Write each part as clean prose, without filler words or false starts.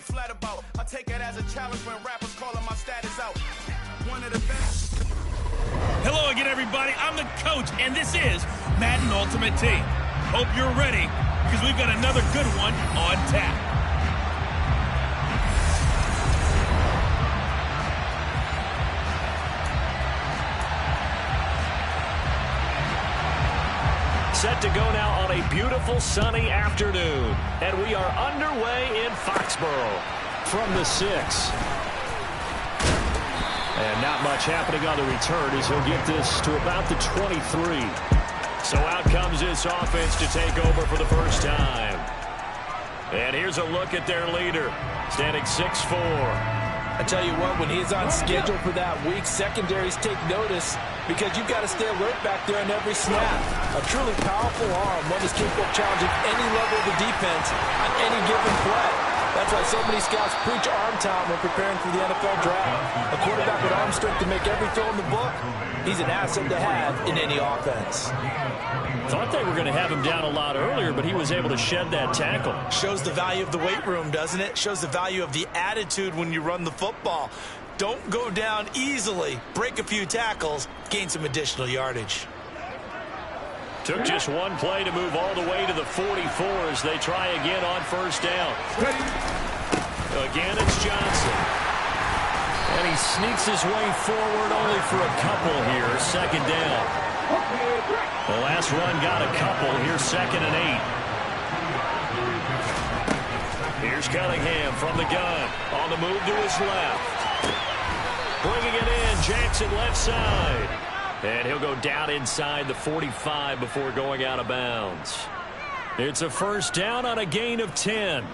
flat about. I take it as a challenge when rappers calling my status out. One of the best. Hello again, everybody. I'm the coach, and this is Madden Ultimate Team. Hope you're ready, because we've got another good one on tap. Set to go now on a beautiful sunny afternoon. And we are underway in Foxborough from the 6. And not much happening on the return as he'll get this to about the 23. So out comes this offense to take over for the first time. And here's a look at their leader, standing 6'4". I tell you what, when he's on schedule for that week, secondaries take notice because you've got to stay alert back there on every snap. A truly powerful arm, one that's capable of challenging any level of the defense on any given play. That's why so many scouts preach arm talent when preparing for the NFL draft. A quarterback with arm strength to make every throw in the book, he's an asset to have in any offense. Thought they were going to have him down a lot earlier, but he was able to shed that tackle. Shows the value of the weight room, doesn't it? Shows the value of the attitude when you run the football. Don't go down easily. Break a few tackles. Gain some additional yardage. Took just one play to move all the way to the 44 as they try again on first down. Again, it's Johnson. And he sneaks his way forward only for a couple here. Second down. The last run got a couple. Here's 2nd and 8. Here's Cunningham from the gun. On the move to his left. Bringing it in. Jackson left side. And he'll go down inside the 45 before going out of bounds. It's a first down on a gain of 10.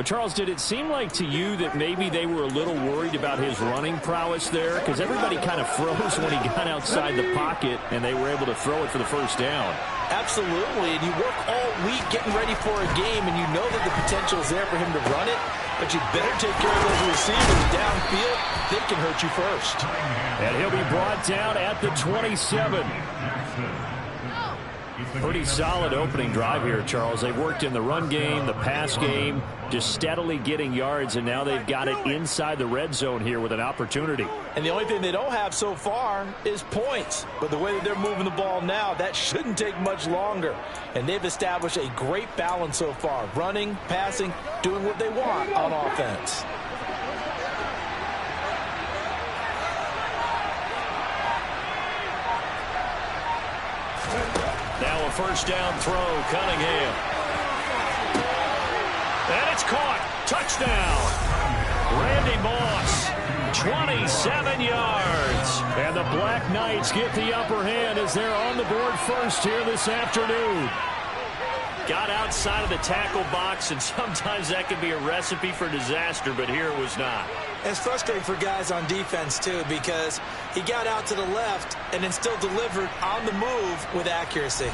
Charles, did it seem like to you that maybe they were a little worried about his running prowess there? Because everybody kind of froze when he got outside the pocket, and they were able to throw it for the first down. Absolutely, and you work all week getting ready for a game, and you know that the potential is there for him to run it, but you better take care of those receivers downfield. They can hurt you first. And he'll be brought down at the 27. Pretty solid opening drive here, Charles. They've worked in the run game, the pass game, just steadily getting yards, and now they've got it inside the red zone here with an opportunity. And the only thing they don't have so far is points. But the way that they're moving the ball now, that shouldn't take much longer. And they've established a great balance so far. Running, passing, doing what they want on offense. Now a first down throw, Cunningham. And it's caught. Touchdown. Randy Moss, 27 yards. And the Black Knights get the upper hand as they're on the board first here this afternoon. Got outside of the tackle box, and sometimes that can be a recipe for disaster, but here it was not. It's frustrating for guys on defense, too, because he got out to the left and then still delivered on the move with accuracy.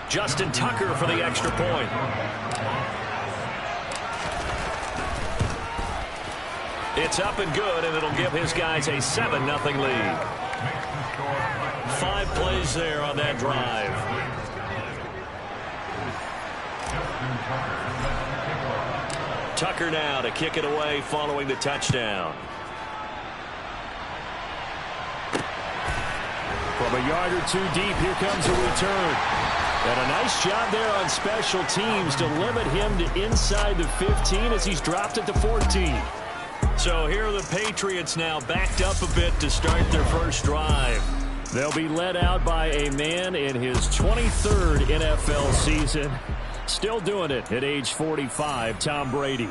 Justin Tucker for the extra point. It's up and good, and it'll give his guys a 7-0 lead. 5 plays there on that drive. Tucker now to kick it away following the touchdown. From a yard or two deep, here comes a return. And a nice job there on special teams to limit him to inside the 15 as he's dropped it to 14. So here are the Patriots now backed up a bit to start their first drive. They'll be led out by a man in his 23rd NFL season. Still doing it at age 45, Tom Brady.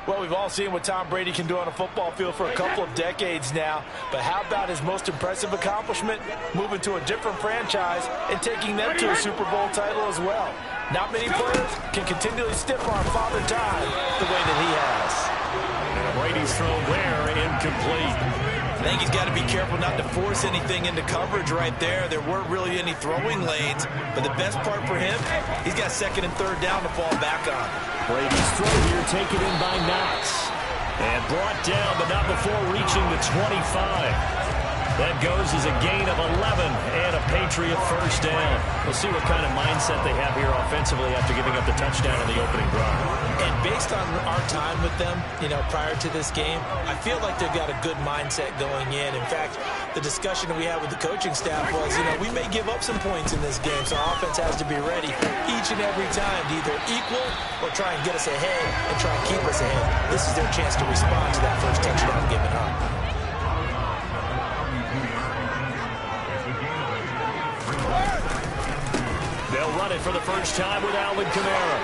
Well, we've all seen what Tom Brady can do on a football field for a couple of decades now. But how about his most impressive accomplishment? Moving to a different franchise and taking them to a Super Bowl title as well. Not many players can continually stiff-arm Father Time the way that he has. And Brady's throw there incomplete. I think he's got to be careful not to force anything into coverage right there. There weren't really any throwing lanes, but the best part for him, he's got 2nd and 3rd down to fall back on. Brady's throw here taken in by Knox. And brought down, but not before reaching the 25. That goes as a gain of 11 and a Patriot first down. We'll see what kind of mindset they have here offensively after giving up the touchdown on the opening drive. And based on our time with them, prior to this game, I feel like they've got a good mindset going in. In fact, the discussion that we had with the coaching staff was, we may give up some points in this game, so our offense has to be ready each and every time to either equal or try and get us ahead and try and keep us ahead. This is their chance to respond to that first touchdown given up. They'll run it for the first time with Alvin Kamara.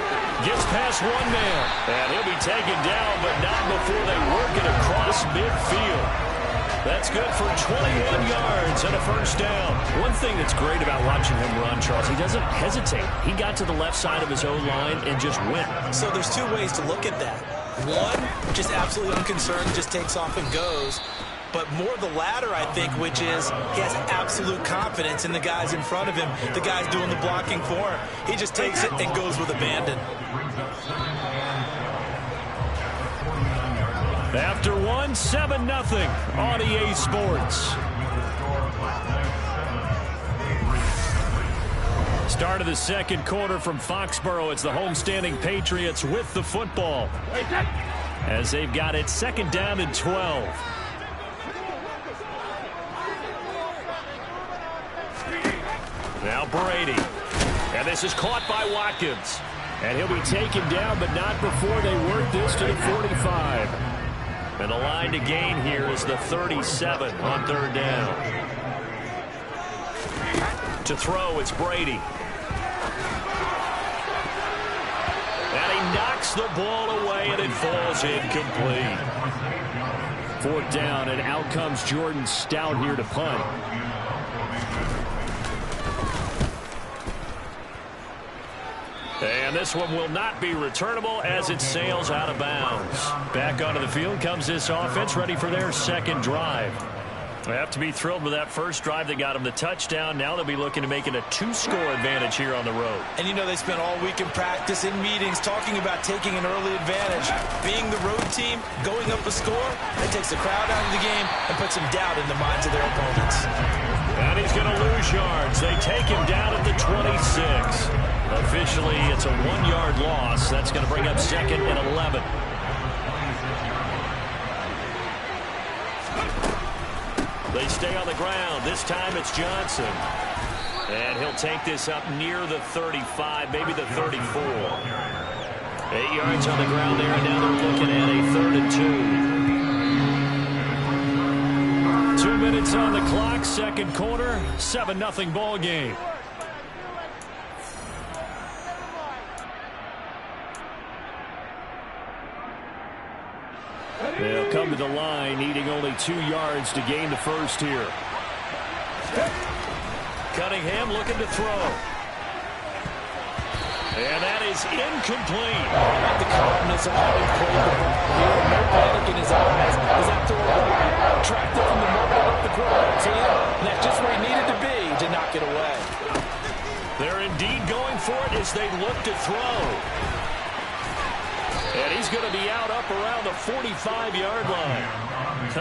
Gets past one man, and he'll be taken down, but not before they work it across midfield. That's good for 21 yards and a first down. One thing that's great about watching him run, Charles, he doesn't hesitate. He got to the left side of his O-line and just went. So there's two ways to look at that. One, just absolutely unconcerned, just takes off and goes. But more the latter, I think, which is he has absolute confidence in the guys in front of him, the guys doing the blocking for him. He just takes it and goes with abandon. After 7-0 on EA Sports. Start of the second quarter from Foxborough. It's the homestanding Patriots with the football, as they've got it 2nd down and 12. Now Brady. And this is caught by Watkins. And he'll be taken down, but not before they work this to the 45. And the line to gain here is the 37 on 3rd down. To throw, it's Brady. And he knocks the ball away, and it falls incomplete. 4th down, and out comes Jordan Stout here to punt. And this one will not be returnable as it sails out of bounds. Back onto the field comes this offense, ready for their second drive. They have to be thrilled with that first drive that got them the touchdown. Now they'll be looking to make it a 2-score advantage here on the road. And they spent all week in practice, in meetings, talking about taking an early advantage. Being the road team, going up a score, that takes the crowd out of the game and puts some doubt in the minds of their opponents. And he's going to lose yards. They take him down at the 26. Officially, it's a 1-yard loss. That's going to bring up 2nd and 11. They stay on the ground. This time it's Johnson. And he'll take this up near the 35, maybe the 34. 8 yards on the ground there, and now they're looking at a 3rd and 2. 2 minutes on the clock, second quarter, 7-0 ball game. They'll come to the line, needing only 2 yards to gain the first here. Cunningham looking to throw. And that is incomplete. The calmness of having played the ball here, no panic in his eyes, as after a while, tracked it from the moment up the quarterback's hand, and that's just where he needed to be to knock it away. They're indeed going for it as they look to throw. And he's going to be out up around the 45-yard line.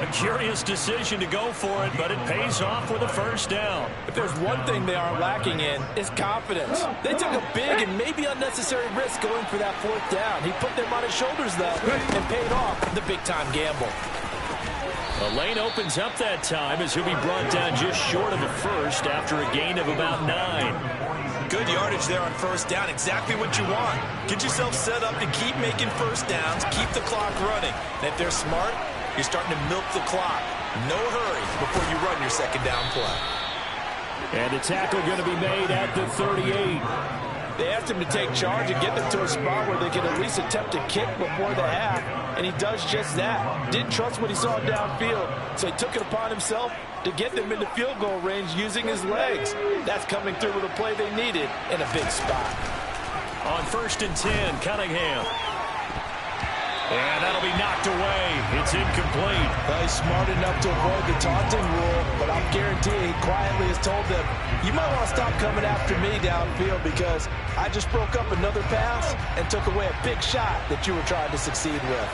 A curious decision to go for it, but it pays off with a first down. If there's one thing they aren't lacking in, it's confidence. They took a big and maybe unnecessary risk going for that 4th down. He put them on his shoulders, though, and paid off the big-time gamble. The lane opens up that time as he'll be brought down just short of a first after a gain of about 9. Good yardage there on first down. Exactly what you want. Get yourself set up to keep making first downs, keep the clock running. And if they're smart, you're starting to milk the clock. No hurry before you run your second down play. And the tackle going to be made at the 38. They asked him to take charge and get them to a spot where they could at least attempt a kick before the half, and he does just that. Didn't trust what he saw downfield, so he took it upon himself to get them into field goal range using his legs. That's coming through with a play they needed in a big spot. On 1st and 10, Cunningham. And that'll be knocked away. It's incomplete. Well, he's smart enough to avoid the taunting rule, but I'm guaranteeing he quietly has told them, you might want to stop coming after me downfield because I just broke up another pass and took away a big shot that you were trying to succeed with.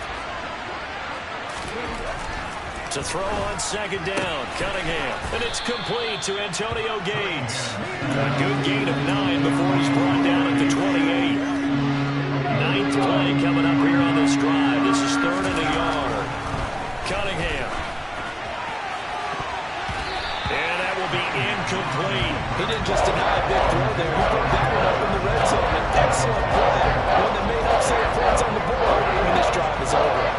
To throw on second down, Cunningham. And it's complete to Antonio Gates. A good gain of 9 before he's brought down at the 28. Ninth play coming up here on this drive. This is 3rd and a yard. Cunningham. And that will be incomplete. He didn't just deny a big throw there. He put that one up in the red zone. An excellent play. One that made excellent points on the board when this drive is over.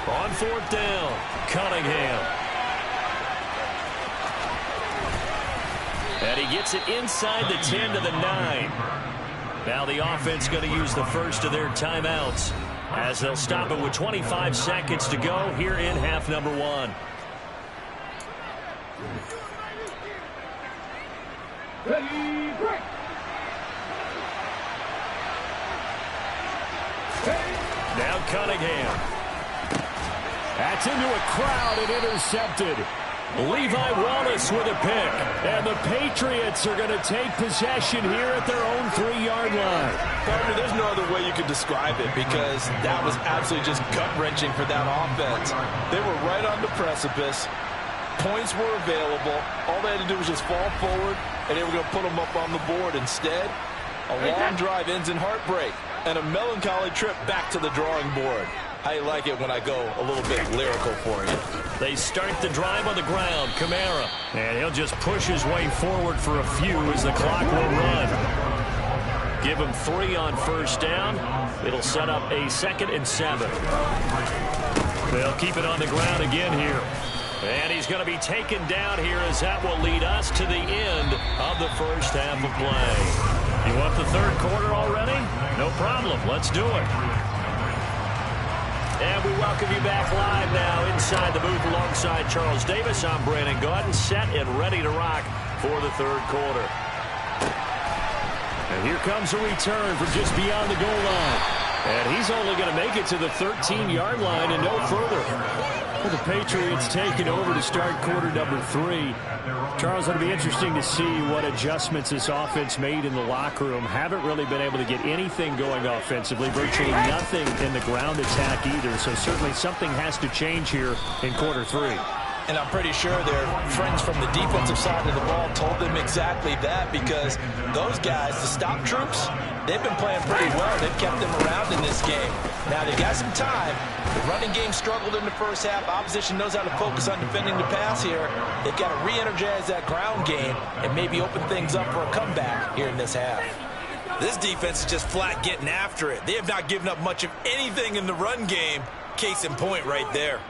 On 4th down, Cunningham. And he gets it inside the 10 to the 9. Now the offense going to use the first of their timeouts as they'll stop it with 25 seconds to go here in half number 1. Now Cunningham. That's into a crowd and intercepted. Levi Wallace with a pick. And the Patriots are going to take possession here at their own 3-yard line. Partner, there's no other way you could describe it because that was absolutely just gut-wrenching for that offense. They were right on the precipice. Points were available. All they had to do was just fall forward, and they were going to put them up on the board. Instead, a long drive ends in heartbreak and a melancholy trip back to the drawing board. How you like it when I go a little bit lyrical for you? They start the drive on the ground. Kamara. And he'll just push his way forward for a few as the clock will run. Give him 3 on 1st down. It'll set up a 2nd and 7. They'll keep it on the ground again here. And he's going to be taken down here as that will lead us to the end of the first half of play. You want the 3rd quarter already? No problem. Let's do it. And we welcome you back live now inside the booth alongside Charles Davis. I'm Brandon Gaudin, set and ready to rock for the 3rd quarter. And here comes a return from just beyond the goal line. And he's only going to make it to the 13-yard line and no further. Well, the Patriots taking over to start quarter number 3. Charles, it'll be interesting to see what adjustments this offense made in the locker room. Haven't really been able to get anything going offensively. Virtually nothing in the ground attack either. So certainly something has to change here in quarter 3. And I'm pretty sure their friends from the defensive side of the ball told them exactly that because those guys, the stop troops, they've been playing pretty well. They've kept them around in this game. Now, they got some time. The running game struggled in the first half. Opposition knows how to focus on defending the pass here. They've got to re-energize that ground game and maybe open things up for a comeback here in this half. This defense is just flat getting after it. They have not given up much of anything in the run game. Case in point right there.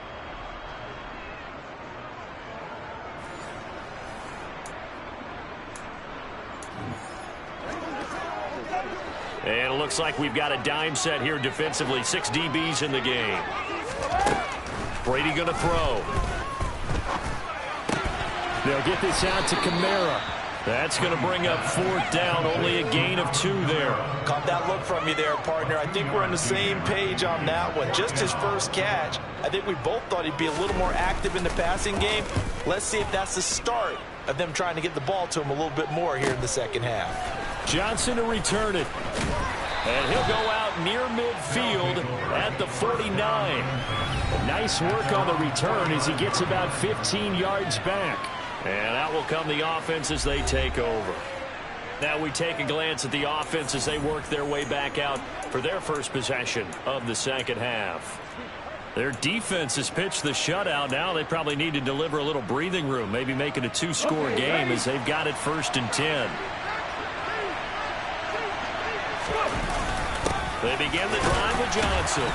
And it looks like we've got a dime set here defensively. 6 DBs in the game. Brady going to throw. They'll get this out to Kamara. That's going to bring up 4th down. Only a gain of 2 there. Caught that look from you there, partner. I think we're on the same page on that one. Just his first catch. I think we both thought he'd be a little more active in the passing game. Let's see if that's the start of them trying to get the ball to him a little bit more here in the second half. Johnson to return it. And he'll go out near midfield at the 49. Nice work on the return as he gets about 15 yards back. And out will come the offense as they take over. Now we take a glance at the offense as they work their way back out for their first possession of the second half. Their defense has pitched the shutout. Now they probably need to deliver a little breathing room, maybe make it a 2-score game as they've got it 1st and 10. They begin the drive with Johnson.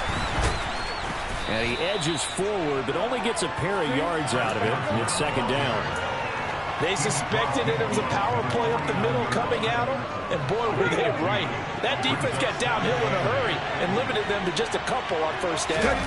And he edges forward, but only gets a pair of yards out of it. And it's 2nd down. They suspected it was a power play up the middle coming at them, and boy, were they right. That defense got downhill in a hurry and limited them to just a couple on 1st down.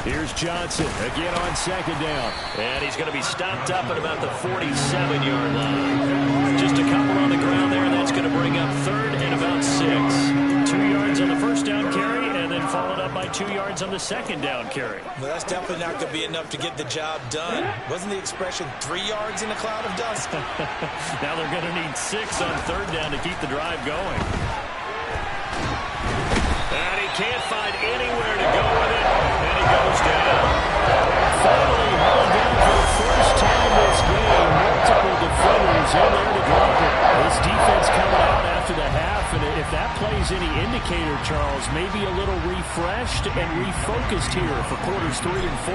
Here's Johnson again on 2nd down. And he's going to be stopped up at about the 47-yard line. Just a couple on the ground there, and that's going to bring up 3rd and about 6. 2 yards on the 1st down carry, and then followed up by 2 yards on the 2nd down carry. Well, that's definitely not going to be enough to get the job done. Wasn't the expression 3 yards in a cloud of dust? Now they're going to need 6 on 3rd down to keep the drive going. And he can't find anywhere to go with it, and he goes down. Finally hauled down for the first time this game. Multiple defenders in there to drop it. This defense coming out after the half, and if that plays any indicator, Charles, maybe a little refreshed and refocused here for quarters 3 and 4.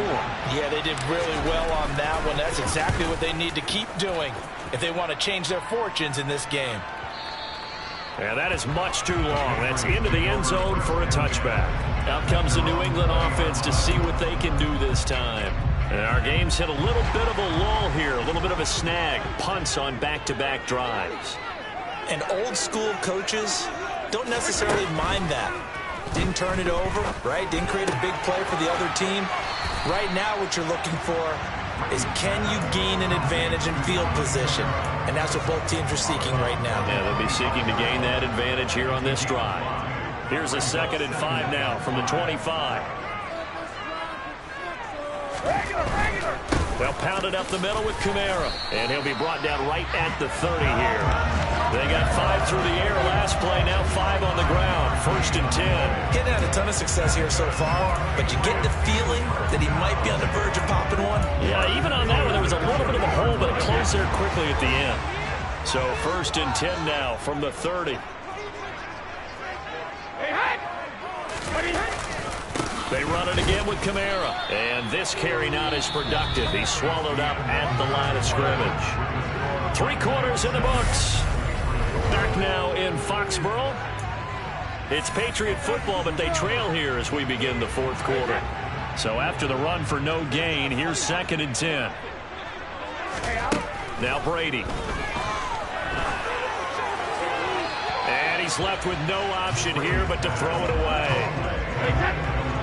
Yeah, they did really well on that one. That's exactly what they need to keep doing if they want to change their fortunes in this game. Yeah, that is much too long. That's into the end zone for a touchback. Out comes the New England offense to see what they can do this time. And our game's hit a little bit of a lull here, a little bit of a snag. Punts on back-to-back drives. And old-school coaches don't necessarily mind that. Didn't turn it over, right? Didn't create a big play for the other team. Right now what you're looking for is can you gain an advantage in field position? And that's what both teams are seeking right now. Yeah, they'll be seeking to gain that advantage here on this drive. Here's a 2nd and 5 now from the 25. They'll pound it up the middle with Kamara. And he'll be brought down right at the 30 here. They got 5 through the air last play, now 5 on the ground. 1st and 10. Getting had a ton of success here so far, but you get the feeling that he might be on the verge of popping one. Yeah, even on that one, there was a little bit of a hole, but it closed there quickly at the end. So 1st and 10 now from the 30. They run it again with Kamara. And this carry not as productive. He's swallowed up at the line of scrimmage. 3 quarters in the books. Back now in Foxborough. It's Patriot football, but they trail here as we begin the 4th quarter. So after the run for no gain, here's 2nd and 10. Now Brady. And he's left with no option here but to throw it away.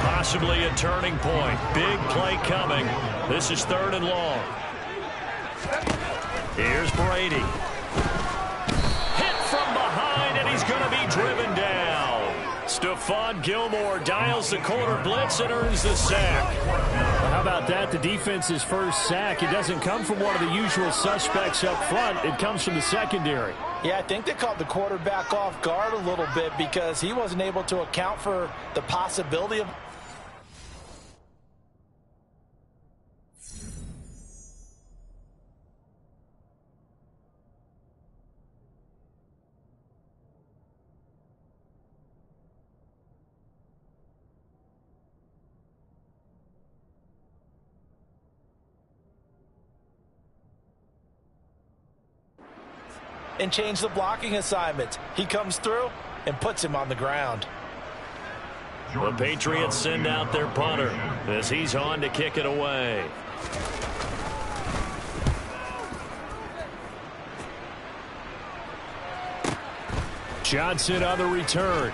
Possibly a turning point. Big play coming. This is 3rd and long. Here's Brady. Hit from behind, and he's going to be driven down. Stephon Gilmore dials the corner blitz and earns the sack. Well, how about that? The defense's first sack. It doesn't come from one of the usual suspects up front. It comes from the secondary. Yeah, I think they caught the quarterback off guard a little bit because he wasn't able to account for the possibility of... and change the blocking assignment. He comes through and puts him on the ground. The Patriots send out their punter as he's on to kick it away. Johnson on the return.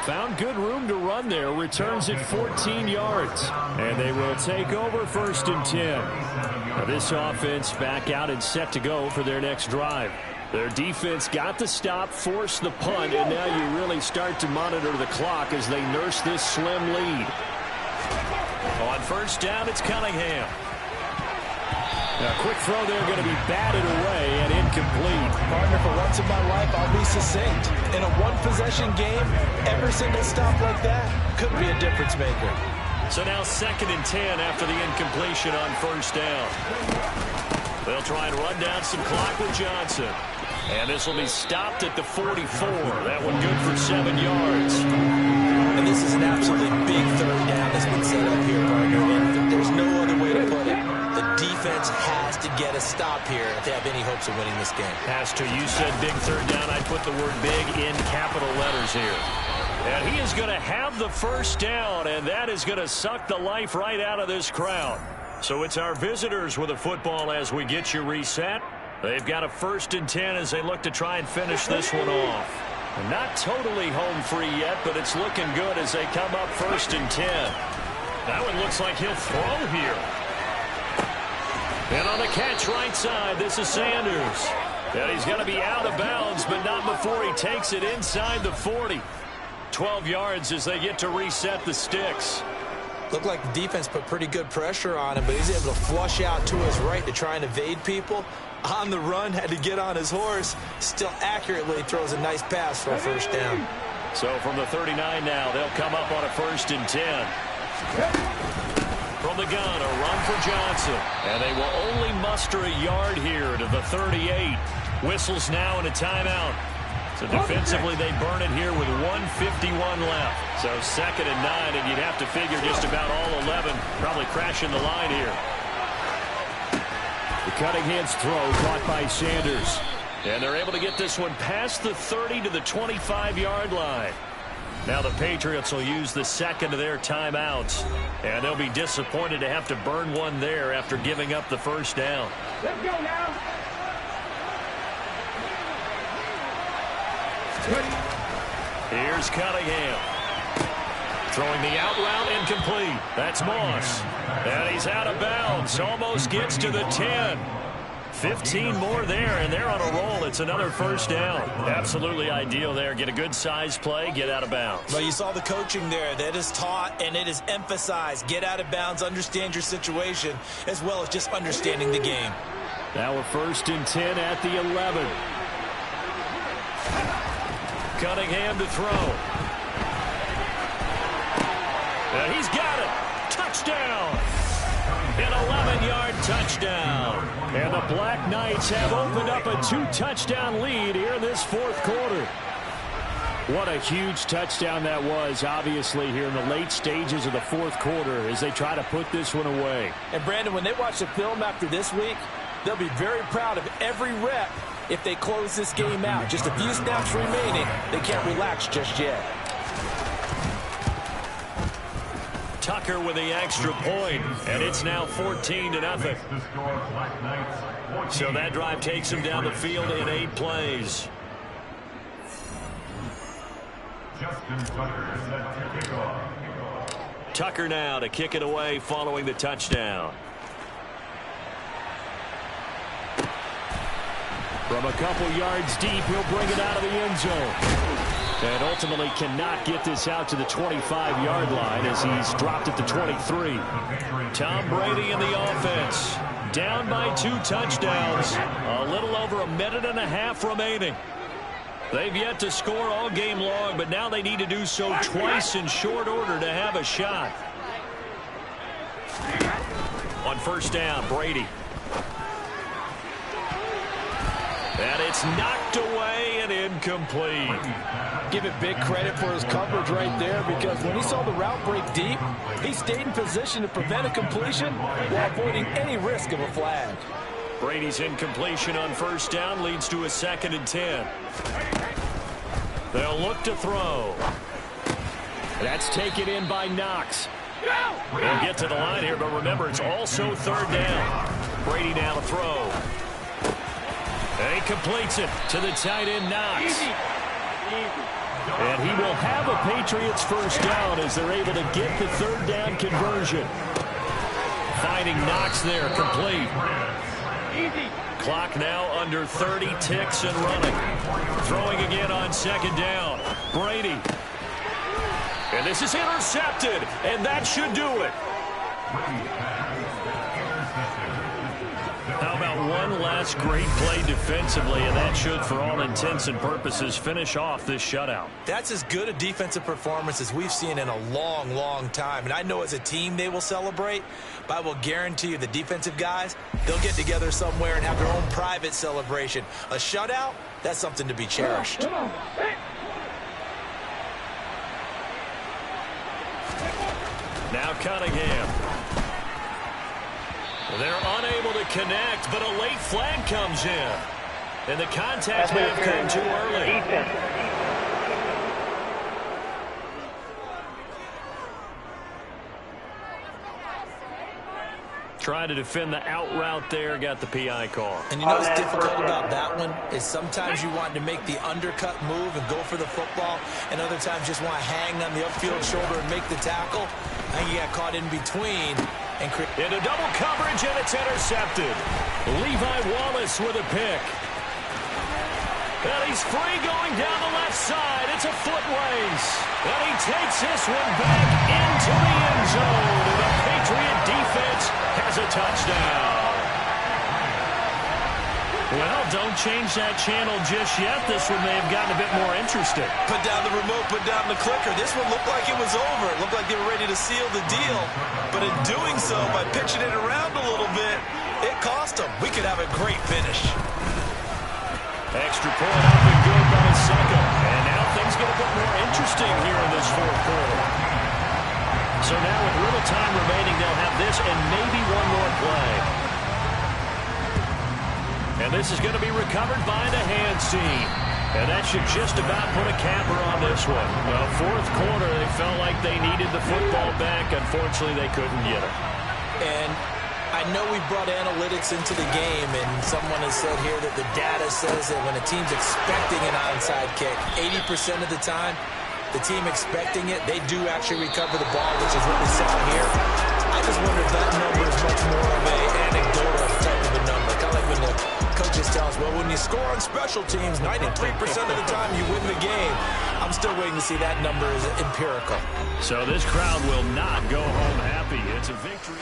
Found good room to run there. Returns it 14 yards. And they will take over 1st and 10. Now this offense back out and set to go for their next drive. Their defense got the stop, forced the punt, and now you really start to monitor the clock as they nurse this slim lead. On 1st down, it's Cunningham. Now, a quick throw there going to be batted away and incomplete. Partner, for once in my life, I'll be succinct. In a one-possession game, every single stop like that could be a difference maker. So now 2nd and 10 after the incompletion on 1st down. They'll try and run down some clock with Johnson. And this will be stopped at the 44. That one good for 7 yards. And this is an absolutely big 3rd down that's been set up here, partner. And there's no other way to put it. The defense has to get a stop here if they have any hopes of winning this game. Has to. You said big 3rd down. I'd put the word big in capital letters here. And he is going to have the 1st down, and that is going to suck the life right out of this crowd. So it's our visitors with the football as we get you reset. They've got a 1st and 10 as they look to try and finish this one off. Not totally home free yet, but it's looking good as they come up 1st and 10. That one looks like he'll throw here. And on the catch right side, this is Sanders. And he's going to be out of bounds, but not before he takes it inside the 40. 12 yards as they get to reset the sticks. Looked like the defense put pretty good pressure on him, but he's able to flush out to his right to try and evade people. On the run, had to get on his horse. Still accurately throws a nice pass for a first down. So from the 39 now, they'll come up on a 1st and 10. From the gun, a run for Johnson. And they will only muster a yard here to the 38. Whistles now and a timeout. So defensively, they burn it here with 1:51 left. So 2nd and 9, and you'd have to figure just about all 11 probably crashing the line here. The Cunningham's throw caught by Sanders. And they're able to get this one past the 30 to the 25-yard line. Now the Patriots will use the 2nd of their timeouts. And they'll be disappointed to have to burn one there after giving up the first down. Let's go now. Here's Cunningham. Throwing the out route incomplete. That's Moss. And he's out of bounds. Almost gets to the 10. 15 more there, and they're on a roll. It's another first down. Absolutely ideal there. Get a good size play, get out of bounds. Well, you saw the coaching there. That is taught and it is emphasized. Get out of bounds, understand your situation, as well as just understanding the game. Now a 1st and 10 at the 11. Cunningham to throw. And he's got it. Touchdown. An 11-yard touchdown. And the Black Knights have opened up a 2-touchdown lead here in this 4th quarter. What a huge touchdown that was, obviously, here in the late stages of the 4th quarter as they try to put this one away. And, Brandon, when they watch the film after this week, they'll be very proud of every rep if they close this game out. Just a few snaps remaining. They can't relax just yet. Tucker with the extra point, and it's now 14-0. So that drive takes him down the field in 8 plays. Tucker now to kick it away following the touchdown. From a couple yards deep, he'll bring it out of the end zone. And ultimately cannot get this out to the 25-yard line as he's dropped at the 23. Tom Brady in the offense. Down by 2 touchdowns. A little over a minute and a half remaining. They've yet to score all game long, but now they need to do so twice in short order to have a shot. On 1st down, Brady. And it's knocked away and incomplete. Give it big credit for his coverage right there, because when he saw the route break deep, he stayed in position to prevent a completion while avoiding any risk of a flag. Brady's incompletion on 1st down leads to a 2nd and 10. They'll look to throw. That's taken in by Knox. They'll get to the line here, but remember, it's also 3rd down. Brady now to throw. And he completes it to the tight end, Knox. And he will have a Patriots first down as they're able to get the 3rd down conversion. Finding Knox there, complete. Clock now under 30 ticks and running. Throwing again on 2nd down. Brady. And this is intercepted, and that should do it. How about one last great play defensively, and that should, for all intents and purposes, finish off this shutout. That's as good a defensive performance as we've seen in a long, long time. And I know as a team they will celebrate, but I will guarantee you the defensive guys, they'll get together somewhere and have their own private celebration. A shutout, that's something to be cherished. Now Cunningham. They're unable to connect, but a late flag comes in. And the contact may have come too early. Trying to defend the out route there, got the PI call. And you know what's difficult about that one is sometimes you want to make the undercut move and go for the football, and other times just want to hang on the upfield shoulder and make the tackle. I think you got caught in between. Into double coverage, and it's intercepted. Levi Wallace with a pick. And he's free going down the left side. It's a foot race. And he takes this one back into the end zone. And the Patriot defense has a touchdown. Well, don't change that channel just yet. This one may have gotten a bit more interesting. Put down the remote, put down the clicker. This one looked like it was over. It looked like they were ready to seal the deal. But in doing so, by pitching it around a little bit, it cost them. We could have a great finish. Extra point up and good by Secco. And now things get a bit more interesting here in this fourth quarter. So now with little time remaining, they'll have this and maybe one more play. And this is going to be recovered by the hands team. And that should just about put a capper on this one. Well, fourth quarter, they felt like they needed the football back. Unfortunately, they couldn't get it. And I know we brought analytics into the game, and someone has said here that the data says that when a team's expecting an onside kick, 80% of the time, the team expecting it, they do actually recover the ball, which is what we saw here. I just wonder if that number is much more of an anecdotal type of a number. Kind of like when the coaches tell us, well, when you score on special teams, 93% of the time you win the game. I'm still waiting to see that number is empirical. So this crowd will not go home happy. It's a victory.